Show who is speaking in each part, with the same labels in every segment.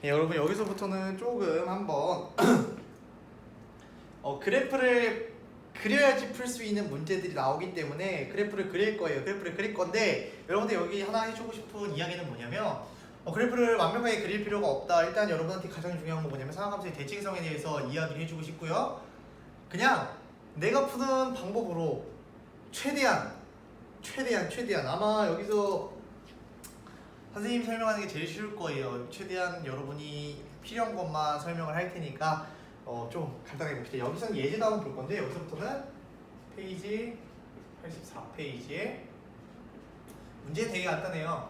Speaker 1: 네, 여러분 여기서부터는 조금 한번 그래프를 그려야지 풀 수 있는 문제들이 나오기 때문에 그래프를 그릴 거예요. 그래프를 그릴 건데 여러분들 여기 하나 해주고 싶은 이야기는 뭐냐면 그래프를 완벽하게 그릴 필요가 없다. 일단 여러분한테 가장 중요한 건 뭐냐면 상하함수의 대칭성에 대해서 이야기를 해주고 싶고요. 그냥 내가 푸는 방법으로 최대한 아마 여기서 선생님이 설명하는 게 제일 쉬울 거예요. 최대한 여러분이 필요한 것만 설명을 할 테니까 좀 간단하게 봅시다. 여기서는 예제도 한번 볼 건데 여기서부터는 페이지 84페이지에 문제 되게 간단해요.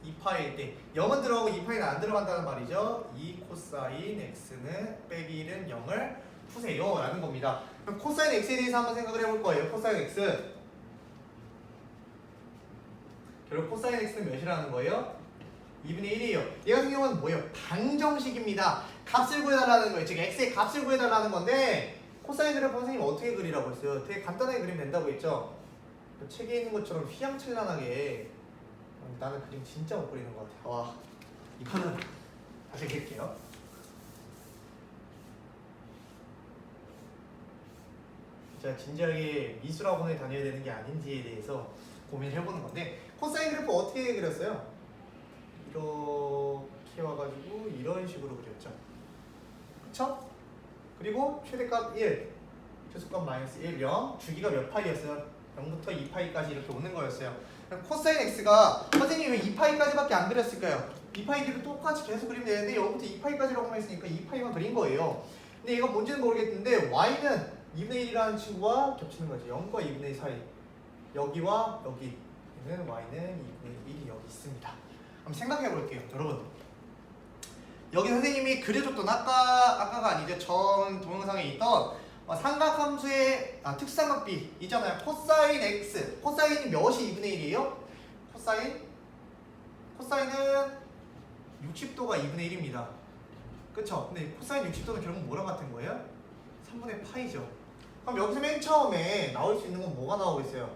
Speaker 1: 2파일 때 0은 들어가고 2파이는 안 들어간다는 말이죠. 2 코사인 x는 빼기 1은 0을 푸세요 라는 겁니다. 그럼 코사인 x에 대해서 한번 생각을 해볼 거예요. 코사인 x 결국 코사인 x는 몇이라는 거예요? 2분의 1이에요. 얘 같은 경우는 뭐예요? 방정식입니다. 값을 구해달라는 거예요. 즉 x의 값을 구해달라는 건데 코사인 그래프 선생님 어떻게 그리라고 했어요? 되게 간단하게 그리면 된다고 했죠? 책에 있는 것처럼 휘황찬란하게 나는 그림 진짜 못 그리는 것 같아요. 와, 이거는 다시 그릴게요. 진짜 진지하게 미술학원에 다녀야 되는 게 아닌지에 대해서 고민을 해보는 건데 코사인 그래프 어떻게 그렸어요? 이렇게 와가지고 이런 식으로 그렸죠. 그쵸? 그리고 최대값 1, 최소값 마이너스 1, 0, 주기가 몇 파이였어요? 0부터 2파이까지 이렇게 오는 거였어요. 코사인 x가 선생님이 왜 2파이까지밖에 안 그렸을까요? 2파이를 똑같이 계속 그리면 되는데 0부터 2파이까지라고 했으니까 2파이만 그린 거예요. 근데 얘가 뭔지는 모르겠는데 y는 2분의 1이라는 친구와 겹치는 거죠. 0과 2분의 1 사이. 여기와 여기는 y는 2분의 1이 여기 있습니다. 한번 생각해 볼게요. 여러분 여기 선생님이 그려줬던 아까가 아니죠. 전 동영상에 있던 삼각함수의 특수삼각비 있잖아요. 코사인 x 코사인이 몇이 2분의 1이에요? 코사인은 60도가 2분의 1입니다. 그쵸? 근데 코사인 60도는 결국 뭐랑 같은 거예요? 3분의 파이죠. 그럼 여기서 맨 처음에 나올 수 있는 건 뭐가 나오겠어요?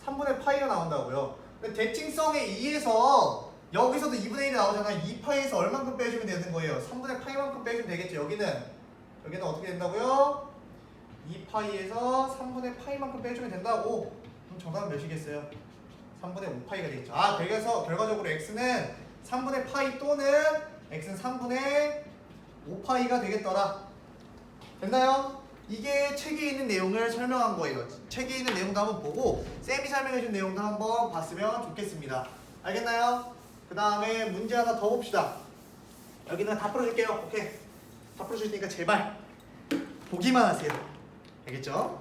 Speaker 1: 3분의 파이가 나온다고요. 근데 대칭성에 의해서 여기서도 2분의 1이 나오잖아요. 2파이에서 얼만큼 빼주면 되는 거예요? 3분의 파이만큼 빼주면 되겠죠. 여기는 어떻게 된다고요? 2파이에서 3분의 파이만큼 빼주면 된다고. 그럼 정답은 몇이겠어요? 3분의 5파이가 되겠죠. 그래서 결과적으로 x는 3분의 파이 또는 x는 3분의 5파이가 되겠더라. 됐나요? 이게 책에 있는 내용을 설명한 거예요. 책에 있는 내용도 한번 보고 쌤이 설명해준 내용도 한번 봤으면 좋겠습니다. 알겠나요? 그 다음에 문제 하나 더 봅시다. 여기는 다 풀어줄게요. 오케이. 다 풀어줄 테니까 제발 보기만 하세요. 알겠죠?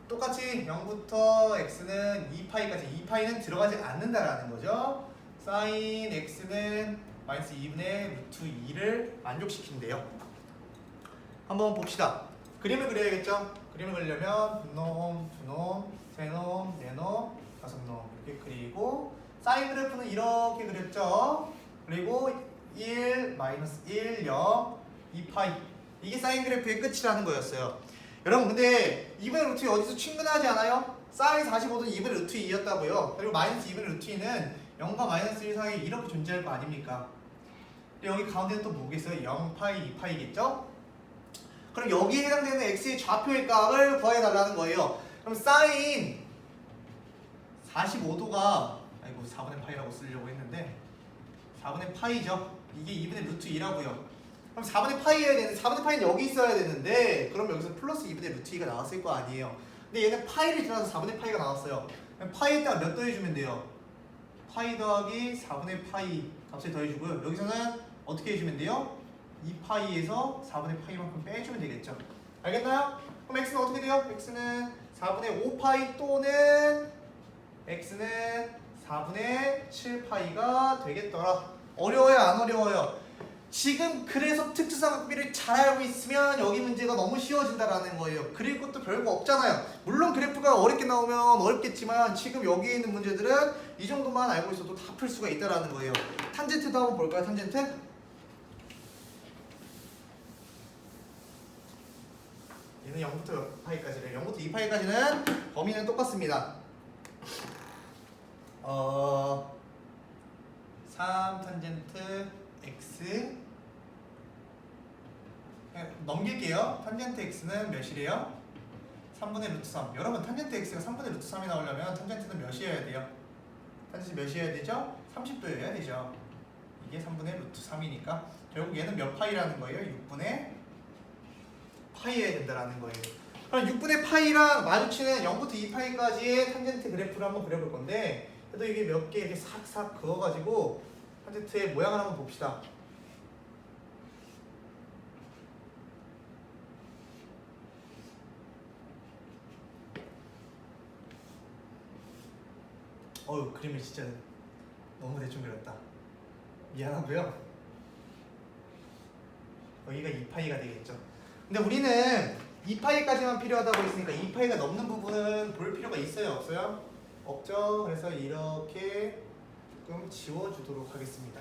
Speaker 1: 똑같이 0부터 x는 2파이까지 2파이는 들어가지 않는다라는 거죠. 사인 x는 마이너스 2분의 루트 2를 만족시킨대요. 한번 봅시다. 그림을 그려야겠죠? 그림을 그리려면 분놈, 두놈, 세놈, 네놈, 다섯놈 이렇게 그리고 사인 그래프는 이렇게 그렸죠? 그리고 1, 마이너스 1, 0, 2파이 이게 사인 그래프의 끝이라는 거였어요. 여러분 근데 2분의 루트 2 어디서 친근하지 않아요? 사인 45도 2분의 루트 2였다고요. 그리고 마이너스 2분의 루트 2는 0과 마이너스 1 사이에 이렇게 존재할 거 아닙니까? 여기 가운데는 또 뭐겠어요? 0파이, 2파이겠죠? 그럼 여기에 해당되는 x의 좌표의 값을 구해달라는 거예요. 그럼 사인 45도가 4분의 파이라고 쓰려고 했는데 4분의 파이죠. 이게 2분의 루트 2라고요. 그럼 4분의 파이여야 되는데 4분의 파이는 여기 있어야 되는데 그럼 여기서 플러스 2분의 루트 2가 나왔을 거 아니에요. 근데 얘는 파이를 지나서 4분의 파이가 나왔어요. 그럼 파이에다가 몇 더해주면 돼요? 파이 더하기 4분의 파이 값을 더해주고요. 여기서는 어떻게 해주면 돼요? 2파이에서 4분의 파이만큼 빼주면 되겠죠. 알겠나요? 그럼 x는 어떻게 돼요? x는 4분의 5파이 또는 x는 4분의 7파이가 되겠더라. 어려워요? 안 어려워요? 지금 그래서 특수삼각비를 잘 알고 있으면 여기 문제가 너무 쉬워진다라는 거예요. 그릴 것도 별거 없잖아요. 물론 그래프가 어렵게 나오면 어렵겠지만 지금 여기 있는 문제들은 이 정도만 알고 있어도 다 풀 수가 있다라는 거예요. 탄젠트도 한번 볼까요? 탄젠트? 얘는 0부터 2파이까지래. 0부터 2파이까지는 범위는 똑같습니다. 3 탄젠트 x 넘길게요. 탄젠트 x는 몇이래요? 3분의 루트 3. 여러분 탄젠트 x가 3분의 루트 3이 나오려면 탄젠트는 몇이어야 돼요? 탄젠트 몇이어야 되죠? 30도여야 되죠. 이게 3분의 루트 3이니까 결국 얘는 몇 파이라는 거예요? 6분의 파이여야 된다라는 거예요. 그럼 6분의 파이랑 마주치는 0부터 2파이까지의 탄젠트 그래프를 한번 그려볼 건데, 그래도 이게 몇 개 이렇게 싹싹 그어가지고 탄젠트의 모양을 한번 봅시다. 그림을 진짜 너무 대충 그렸다. 미안하고요. 여기가 2파이가 되겠죠. 근데 우리는 2파이까지만 필요하다고 했으니까 2파이가 넘는 부분은 볼 필요가 있어요? 없어요? 없죠. 그래서 이렇게 조금 지워주도록 하겠습니다.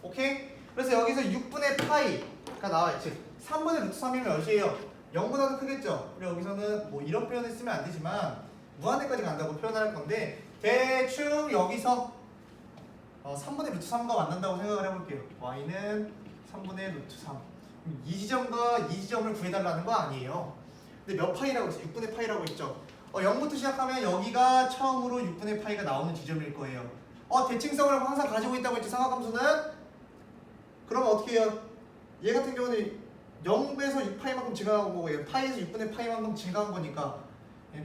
Speaker 1: 오케이? 그래서 여기서 6분의 파이가 나와요. 즉 3분의 루트 3이면 몇이에요? 0보다도 크겠죠. 그리고 여기서는 뭐 이런 표현을 쓰면 안 되지만 무한대까지 간다고 표현할 건데, 대충 여기서 3분의 루트 3과 만난다고 생각을 해볼게요. y는 3분의 루트 3. 이 지점과 이 지점을 구해달라는 거 아니에요. 근데 몇 파이라고 했어요? 6분의 파이라고 했죠. 0부터 시작하면 여기가 처음으로 6분의 파이가 나오는 지점일 거예요. 대칭성을 항상 가지고 있다고 했죠. 삼각함수는. 그러면 어떻게 해요? 얘 같은 경우는 0에서 6파이만큼 증가한 거고, 파이에서 6분의 파이만큼 증가한 거니까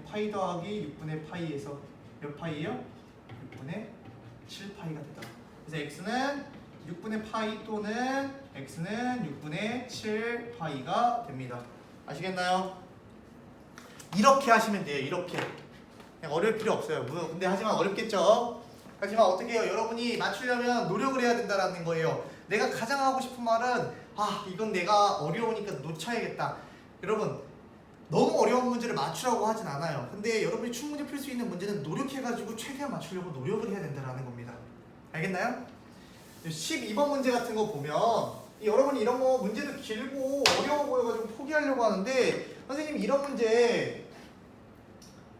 Speaker 1: 파이 더하기 6분의 파이에서 몇 파이예요? 6분의 7파이가 되다. 그래서 x는 6분의 파이 또는 x는 6분의 7파이가 됩니다. 아시겠나요? 이렇게 하시면 돼요. 이렇게. 그냥 어려울 필요 없어요. 근데 하지만 어렵겠죠? 하지만 어떻게 해요? 여러분이 맞추려면 노력을 해야 된다는 거예요. 내가 가장 하고 싶은 말은 이건 내가 어려우니까 놓쳐야겠다. 여러분 너무 어려운 문제를 맞추라고 하진 않아요. 근데 여러분이 충분히 풀 수 있는 문제는 노력해가지고 최대한 맞추려고 노력을 해야 된다는 겁니다. 알겠나요? 12번 문제 같은 거 보면 여러분이 이런 거 문제도 길고 어려워 보여가지고 포기하려고 하는데, 선생님 이런 문제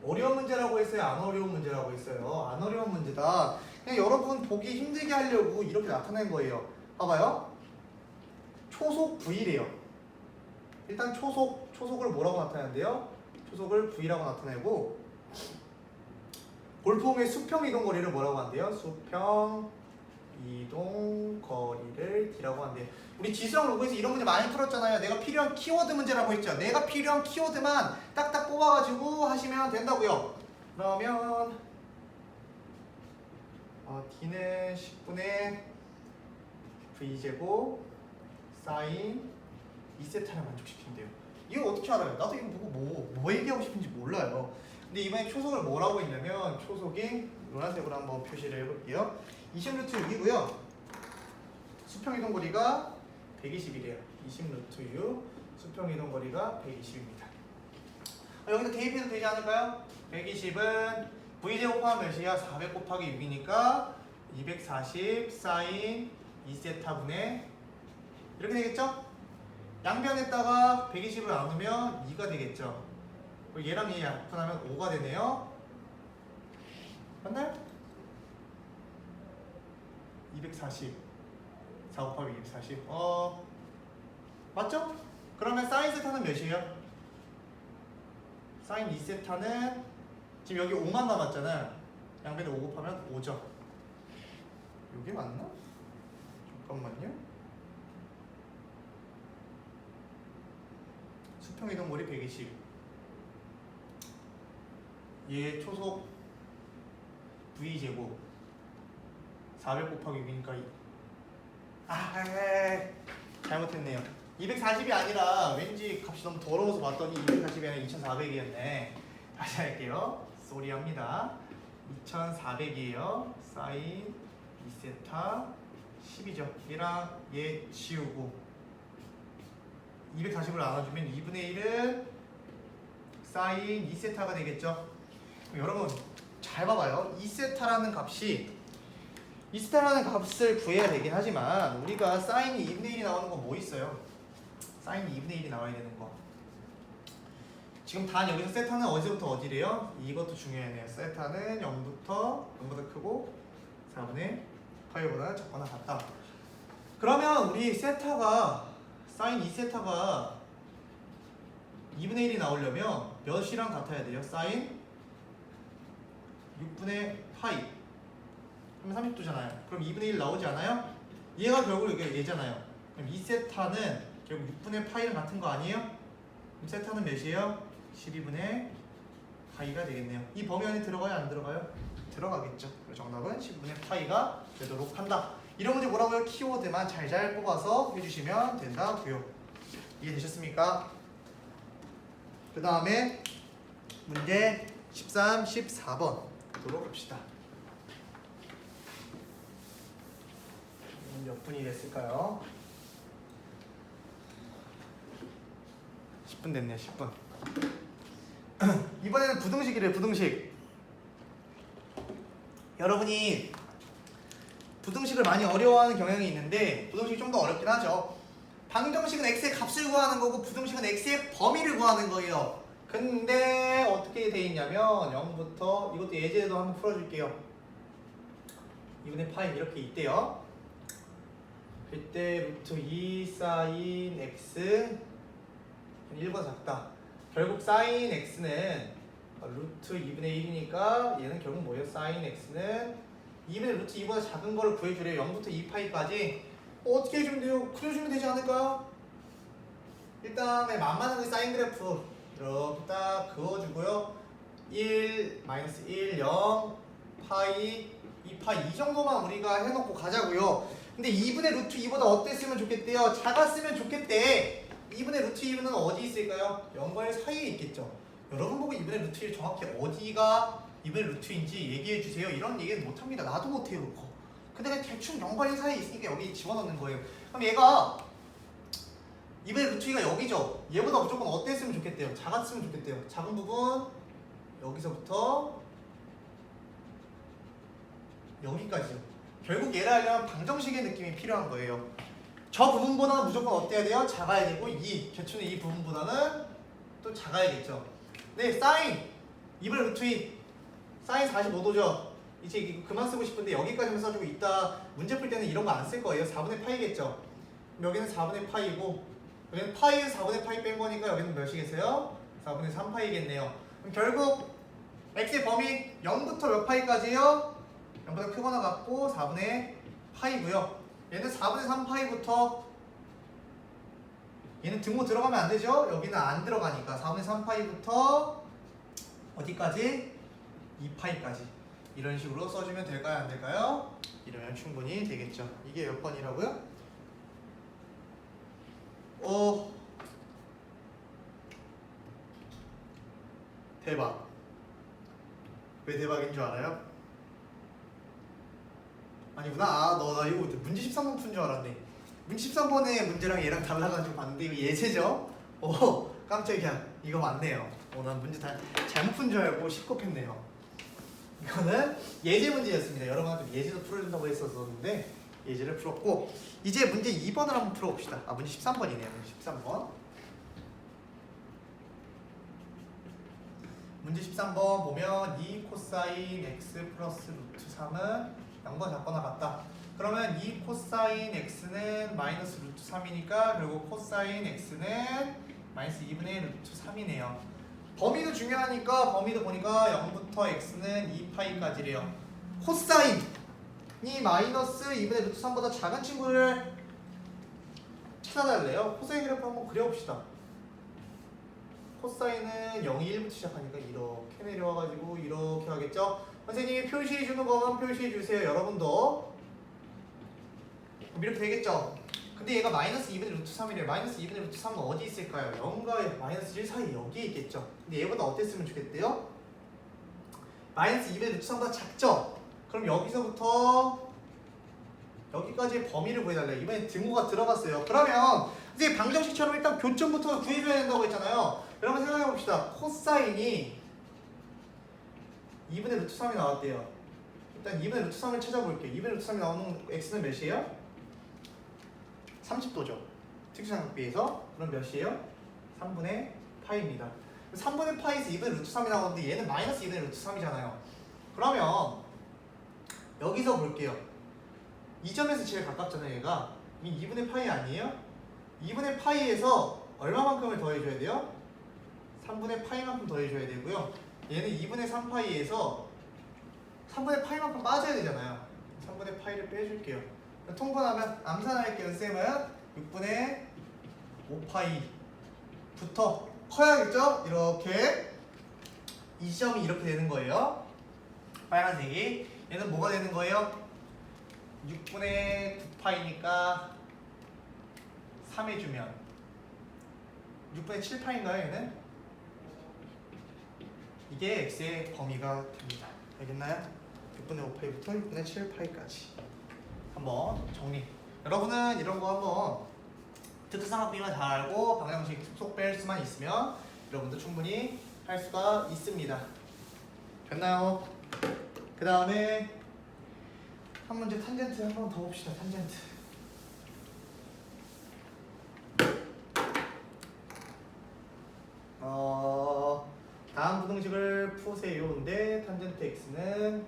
Speaker 1: 어려운 문제라고 했어요? 안 어려운 문제라고 했어요? 안 어려운 문제다. 그냥 여러분 보기 힘들게 하려고 이렇게 나타낸 거예요. 봐봐요. 초속 V래요. 일단 초속을 뭐라고 나타내는데요? 초속을 V라고 나타내고, 골프공의 수평 이동 거리를 뭐라고 한대요? 수평 이동 거리를 D라고 한대요. 우리 지수형 로그에서 이런 문제 많이 풀었잖아요. 내가 필요한 키워드 문제라고 했죠. 내가 필요한 키워드만 딱딱 뽑아가지고 하시면 된다고요. 그러면 D는 10분의 V제곱 사인 2세타를 만족시킨대요. 이거 어떻게 알아요? 나도 이거 보고 뭐 얘기하고 싶은지 몰라요. 근데 이번에 초속을 뭐라고 했냐면, 초속이 노란색으로 한번 표시를 해볼게요. 20루트 6이고요. 수평이동 거리가 120이래요. 20루트 6 수평이동 거리가 120입니다. 여기서 대입해도 되지 않을까요? 120은 V제곱하면 몇이야? 400 곱하기 6이니까 240 사인 2세타분의 이렇게 되겠죠? 양변에다가 120을 나누면 2가 되겠죠. 그리고 얘랑 얘 합하면 5가 되네요. 맞나요? 240 4 곱하기 240 맞죠? 그러면 사인 세타는 몇이에요? 사인 2세타는 지금 여기 5만 남았잖아. 양변에 5 곱하면 5죠. 이게 맞나? 잠깐만요. 수평이동 거리 120. 얘 초속 V제곱 400 곱하기 6이니까 잘못했네요. 240이 아니라 왠지 값이 너무 더러워서 봤더니 240이 아니라 2400이었네. 다시 할게요. 쏘리합니다. 2400이에요. 사인 2세타 10이죠. 얘랑 얘 지우고 240을 나눠주면 2분의 1은 사인 2세타가 되겠죠. 여러분 잘 봐봐요. 2세타라는 값을 구해야 되긴 하지만, 우리가 사인이 2분의 1이 나오는 건 뭐 있어요? 사인이 2분의 1이 나와야 되는 거. 지금 단 여기서 세타는 어디서부터 어디래요? 이것도 중요하네요. 세타는 0보다 크고 4분의 파이보다 작거나 같다. 그러면 우리 세타가 사인 2세타가 2분의 1이 나오려면 몇이랑 같아야 돼요? 사인 6분의 파이 하면 30도잖아요. 그럼 2분의 1 나오지 않아요? 얘가 결국 이게 얘잖아요. 그럼 2세타는 결국 6분의 파이랑 같은 거 아니에요? 그럼 세타는 몇이에요? 12분의 파이가 되겠네요. 이 범위 안에 들어가요? 안 들어가요? 들어가겠죠. 그래서 정답은 10분의 파이가 되도록 한다. 이런 문제 뭐라고요? 키워드만 잘 뽑아서 해주시면 된다고요. 이해되셨습니까? 그 다음에 문제 13, 14번 보도록 합시다. 몇 분이 됐을까요? 10분 됐네요. 10분. 이번에는 부등식이래요. 부등식. 여러분이 부등식을 많이 어려워하는 경향이 있는데 부등식이 좀 더 어렵긴 하죠. 방정식은 x의 값을 구하는 거고 부등식은 x의 범위를 구하는 거예요. 근데 어떻게 돼 있냐면 0부터 이것도 예제도 한번 풀어줄게요. 2분의 파이 이렇게 있대요. 그때 루트 2 사인 x 1보다 작다. 결국 사인 x는 루트 2분의 1이니까 얘는 결국 뭐예요? 사인 x는 2분의 루트 2보다 작은 거를 구해주래요. 0부터 2파이까지. 어떻게 해주면 돼요? 그려주면 되지 않을까요? 일단 만만한 그 사인 그래프 이렇게 딱 그어주고요. 1, 마이너스 1, 0, 파이, 2파이 이 정도만 우리가 해놓고 가자고요. 근데 2분의 루트 2보다 어땠으면 좋겠대요? 작았으면 좋겠대. 2분의 루트 2는 어디 있을까요? 0과 1 사이에 있겠죠. 여러분 보고 2분의 루트 1 정확히 어디가 2분의 루트인지 얘기해 주세요. 이런 얘기는 못합니다. 나도 못해요. 그거. 근데 그냥 대충 0과 1 사이에 있으니까 여기 집어넣는 거예요. 그럼 얘가 2분의 루트 2가 여기죠. 얘보다 무조건 어땠으면 좋겠대요? 작았으면 좋겠대요. 작은 부분 여기서부터 여기까지요. 결국 얘를 하려면 방정식의 느낌이 필요한 거예요. 저 부분보다는 무조건 어때야 돼요? 작아야 되고 이 개추는 이 부분보다는 또 작아야겠죠. 네, 사인 2분의 루트 2 사인 45도죠. 이제 이거 그만 쓰고 싶은데 여기까지만 써주고 이따 문제 풀 때는 이런 거 안 쓸 거예요. 4분의 파이겠죠. 여기는 4분의 파이고 여기는 파이에서 4분의 파이 뺀 거니까 여기는 몇이겠어요? 4분의 3파이겠네요. 그럼 결국 x의 범위 0부터 몇 파이까지요? 0보다 크거나 같고 4분의 파이고요. 얘는 4분의 3파이부터 얘는 등호 들어가면 안 되죠? 여기는 안 들어가니까 4분의 3파이부터 어디까지? 2파이까지 이런 식으로 써주면 될까요? 안 될까요? 이러면 충분히 되겠죠. 이게 몇 번이라고요? 대박. 왜 대박인 줄 알아요? 아니구나. 나 이거 문제 13번 푼 줄 알았네. 문제 13번의 문제랑 얘랑 달라가지고 봤는데 이거 예제죠? 깜짝이야. 이거 맞네요. 난 문제 잘못 푼 줄 알고 10곱 했네요. 이거는 예제 문제였습니다. 여러분한테 예제도 풀어준다고 했었는데 예제를 풀었고 이제 문제 2번을 한번 풀어봅시다. 문제 13번이네요. 문제 13번. 문제 13번 보면 2 코사인 x 플러스 루트 3은 0보다 작거나 같다. 그러면 2 코사인 x는 마이너스 루트 3이니까 결국 코사인 x는 마이너스 2분의 1 루트 3이네요. 범위도 중요하니까 범위도 보니까 0부터 x는 2파이까지래요. 코사인이 마이너스 2분의 루트 3보다 작은 친구를 찾아달래요. 코사인 그래프 한번 그려봅시다. 코사인은 0이 1부터 시작하니까 이렇게 내려와가지고 이렇게 하겠죠. 선생님이 표시해주는 거만 표시해주세요. 여러분도 그럼 이렇게 되겠죠. 근데 얘가 마이너스 2분의 루트 3이래요. 마이너스 2분의 루트 3은 어디 있을까요? 0과 마이너스 1 사이 여기에 있겠죠. 근데 얘보다 어땠으면 좋겠대요? 마이너스 2분의 루트 3보다 작죠? 그럼 여기서부터 여기까지의 범위를 구해달래요. 이번엔 등호가 들어갔어요. 그러면 이제 방정식처럼 일단 교점부터 구해줘야 된다고 했잖아요. 여러분 생각해봅시다. 코사인이 2분의 루트 3이 나왔대요. 일단 2분의 루트 3을 찾아볼게요. 2분의 루트 3이 나오는 x는 몇이에요? 30도죠. 특수삼각비에서. 그럼 몇이에요? 3분의 파이입니다. 3분의 파이에서 2분의 루트 3이 나오는데 얘는 마이너스 2분의 루트 3이잖아요. 그러면 여기서 볼게요. 이 점에서 제일 가깝잖아요. 얘가 이 2분의 파이 아니에요? 2분의 파이에서 얼마만큼을 더해줘야 돼요? 3분의 파이만큼 더해줘야 되고요. 얘는 2분의 3파이에서 3분의 파이만큼 빠져야 되잖아요. 3분의 파이를 빼줄게요. 통분하면 암산할게요. 쌤은 6분의 5파이부터 커야겠죠? 이렇게 이 시험이 이렇게 되는 거예요. 빨간색이. 얘는 뭐가 되는 거예요? 6분의 9파이니까 3 해주면 6분의 7파인가요 얘는? 이게 x의 범위가 됩니다. 알겠나요? 6분의 5파이부터 6분의 7파이까지 한번 정리. 여러분은 이런 거 한번 특수상학비만 잘 알고 방정식 속 뺄 수만 있으면 여러분도 충분히 할 수가 있습니다. 됐나요? 그 다음에 한 문제 탄젠트 한 번 더 봅시다. 탄젠트. 다음 부등식을 푸세요인데 탄젠트 x는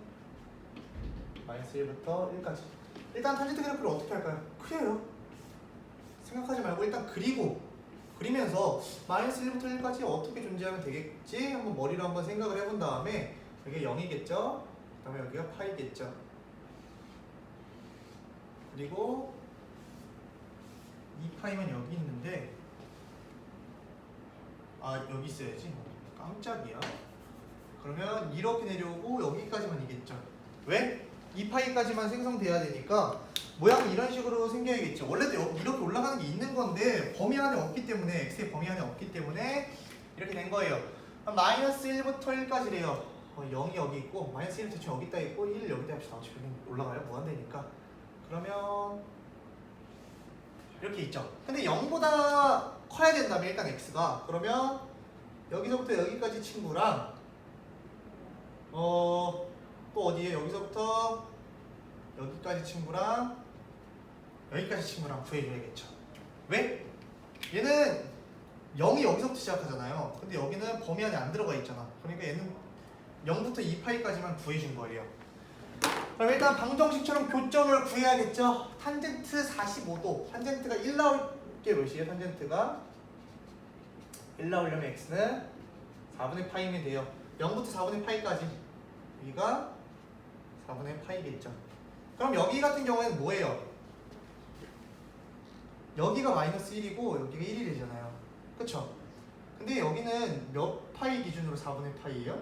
Speaker 1: 마이너스 1부터 1까지. 일단 탄젠트 그래프를 어떻게 할까요? 그려요. 생각하지 말고 일단 그리면서 마이너스 1부터 1까지 어떻게 존재하면 되겠지? 한번 머리로 한번 생각을 해본 다음에 여기가 0이겠죠? 그 다음에 여기가 파이겠죠? 그리고 2파이만 여기 있는데 여기 있어야지. 깜짝이야. 그러면 이렇게 내려오고 여기까지만이겠죠. 왜? 2파이까지만 생성돼야 되니까 모양은 이런 식으로 생겨야겠죠. 원래도 이렇게 올라가는 게 있는 건데 범위 안에 없기 때문에 x의 범위 안에 없기 때문에 이렇게 된 거예요. 마이너스 1부터 1까지래요. 0이 여기 있고 마이너스 1 대충 여기다 있고 1 여기다 합시다. 어차피 올라가요. 무한대니까. 그러면 이렇게 있죠. 근데 0보다 커야 된다면 일단 x가 그러면 여기서부터 여기까지 친구랑 또 어디에 여기서부터 여기까지 친구랑 여기까지 친구랑 구해줘야겠죠. 왜? 얘는 0이 여기서부터 시작하잖아요. 근데 여기는 범위 안에 안 들어가 있잖아. 그러니까 얘는 0부터 2파이까지만 구해준 거예요. 그럼 일단 방정식처럼 교점을 구해야겠죠. 탄젠트 45도. 탄젠트가 1 나올 게 몇이에요? 탄젠트가 1 나오려면 x는 4분의 파이면 돼요. 0부터 4분의 파이까지. 여기가 4분의 파이겠죠. 그럼 여기 같은 경우에는 뭐예요? 여기가 마이너스 1이고 여기가 1이 되잖아요. 그쵸? 근데 여기는 몇 파이 기준으로 4분의 파이예요?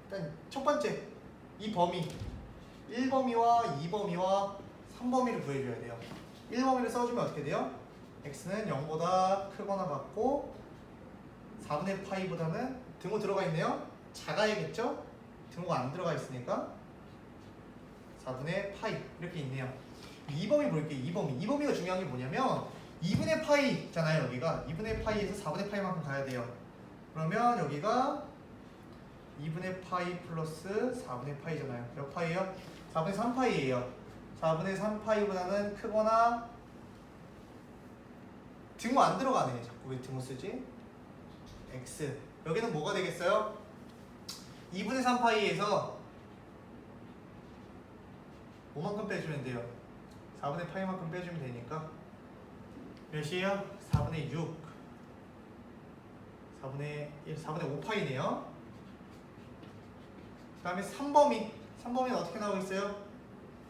Speaker 1: 일단 첫 번째 이 범위 1범위와 2범위와 3범위를 구해줘야 돼요. 1범위를 써주면 어떻게 돼요? x는 0보다 크거나 같고 4분의 파이보다는 등호 들어가 있네요. 작아야겠죠? 등호가 안 들어가 있으니까 4분의 파이 이렇게 있네요. 2범위 볼게요. 2범위. 2범위가 중요한 게 뭐냐면 2분의 파이잖아요. 여기가 2분의 파이에서 4분의 파이만큼 가야 돼요. 그러면 여기가 2분의 파이 플러스 4분의 파이잖아요. 몇 파이예요? 4분의 3파이예요. 4분의 3파이보다는 크거나 등호 안 들어가네. 자꾸 왜 등호 쓰지? x. 여기는 뭐가 되겠어요? 2분의 3파이에서 뭐만큼 빼주면 돼요? 4분의 파이만큼 빼주면 되니까 몇이에요? 4분의 6 4분의 1, 4분의 5파이네요. 그 다음에 3범위는 어떻게 나오고 있어요?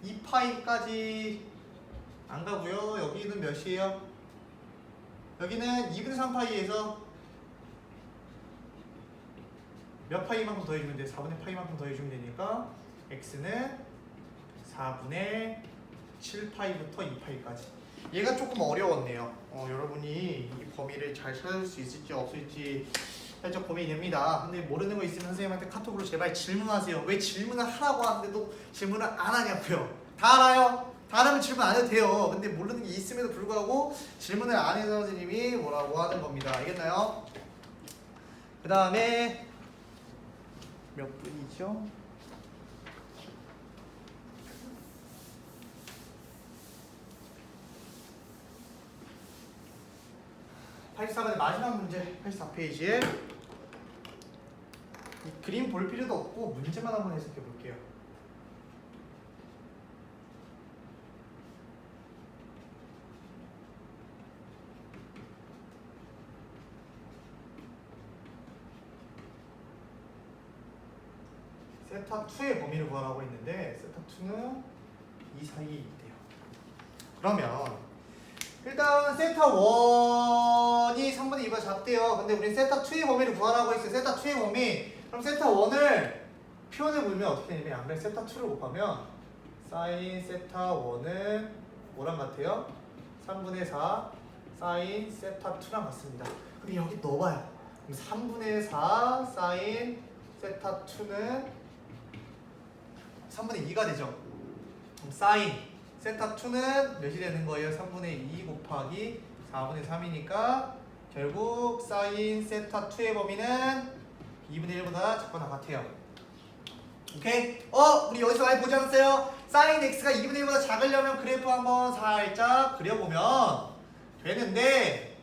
Speaker 1: 2파이까지 안 가고요. 여기는 몇이에요? 여기는 2분의 3파이에서 몇 파이만큼 더해주면 돼요? 4분의 파이만큼 더해주면 되니까 x는 4분의 7파이부터 2파이까지. 얘가 조금 어려웠네요. 여러분이 이 범위를 잘 찾을 수 있을지 없을지 살짝 고민이 됩니다. 근데 모르는 거 있으면 선생님한테 카톡으로 제발 질문하세요. 왜 질문을 하라고 하는데도 질문을 안 하냐고요. 다 알아요. 다 알면 질문 안 해도 돼요. 근데 모르는 게 있음에도 불구하고 질문을 안 해서 선생님이 뭐라고 하는 겁니다. 알겠나요? 그 다음에 몇 분이죠? (84번의) 마지막 문제 84페이지에 이 그림 볼 필요도 없고 문제만 한번 해석해 볼게요. 세타 2의 범위를 구하라고 했는데 세타 2는 이 사이에 있대요. 그러면 일단 세타 1이 3분의 2보다 작대요. 근데 우리 세타 2의 범위를 구하라고 했어요. 세타 2의 범위. 그럼 세타 1을 표현해 보면 어떻게 되냐면 양변 세타 2를 곱하면 사인 세타 1은 뭐랑 같아요? 3분의 4 사인 세타 2랑 같습니다. 그럼 여기 넣어봐요. 그럼 3분의 4 사인 세타 2는 3분의 2가 되죠. 그럼 사인 세타 2는 몇이 되는 거예요? 3분의 2 곱하기 4분의 3이니까 결국 사인 세타 2의 범위는 2분의 1보다 작거나 같아요. 오케이? 우리 여기서 많이 보지 않았어요? 사인 x가 2분의 1보다 작으려면 그래프 한번 살짝 그려보면 되는데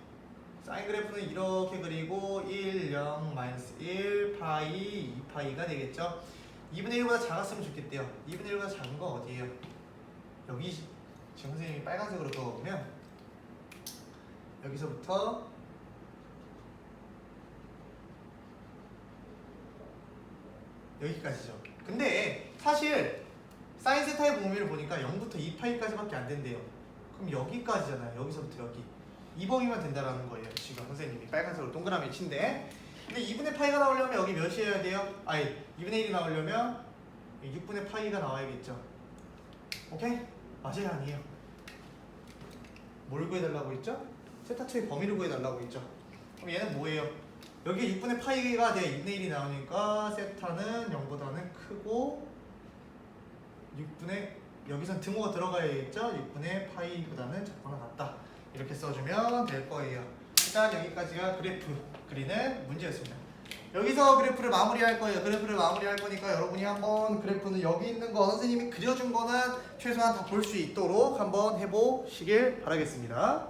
Speaker 1: 사인 그래프는 이렇게 그리고 1, 0, 마이너스 1, 파이, 2파이가 되겠죠? 2분의 1보다 작았으면 좋겠대요. 2분의 1보다 작은 거 어디예요? 여기 지금 선생님이 빨간색으로 그어보면 여기서부터 여기까지죠. 근데 사실 사인 세타의 범위를 보니까 0부터 2파이까지밖에 안 된대요. 그럼 여기까지잖아요. 여기서부터 여기. 이 범위만 된다라는 거예요. 지금 선생님이 빨간색으로 동그라미 친데. 근데 2분의 파이가 나오려면 여기 몇이어야 돼요? 아니 2분의 1이 나오려면 6분의 파이가 나와야겠죠. 오케이? 맞아요? 아니에요? 뭘 구해달라고 했죠? 세타2의 범위를 구해달라고 했죠. 그럼 얘는 뭐예요? 여기 6분의 파이가 돼 2분의 1이 나오니까 세타는 0보다는 크고 6분의 여기선 등호가 들어가야겠죠? 6분의 파이보다는 작거나 같다. 이렇게 써주면 될 거예요. 일단 여기까지가 그래프 그리는 문제였습니다. 여기서 그래프를 마무리할 거예요. 그래프를 마무리할 거니까 여러분이 한번 그래프는 여기 있는 거 선생님이 그려준 거는 최소한 다 볼 수 있도록 한번 해보시길 바라겠습니다.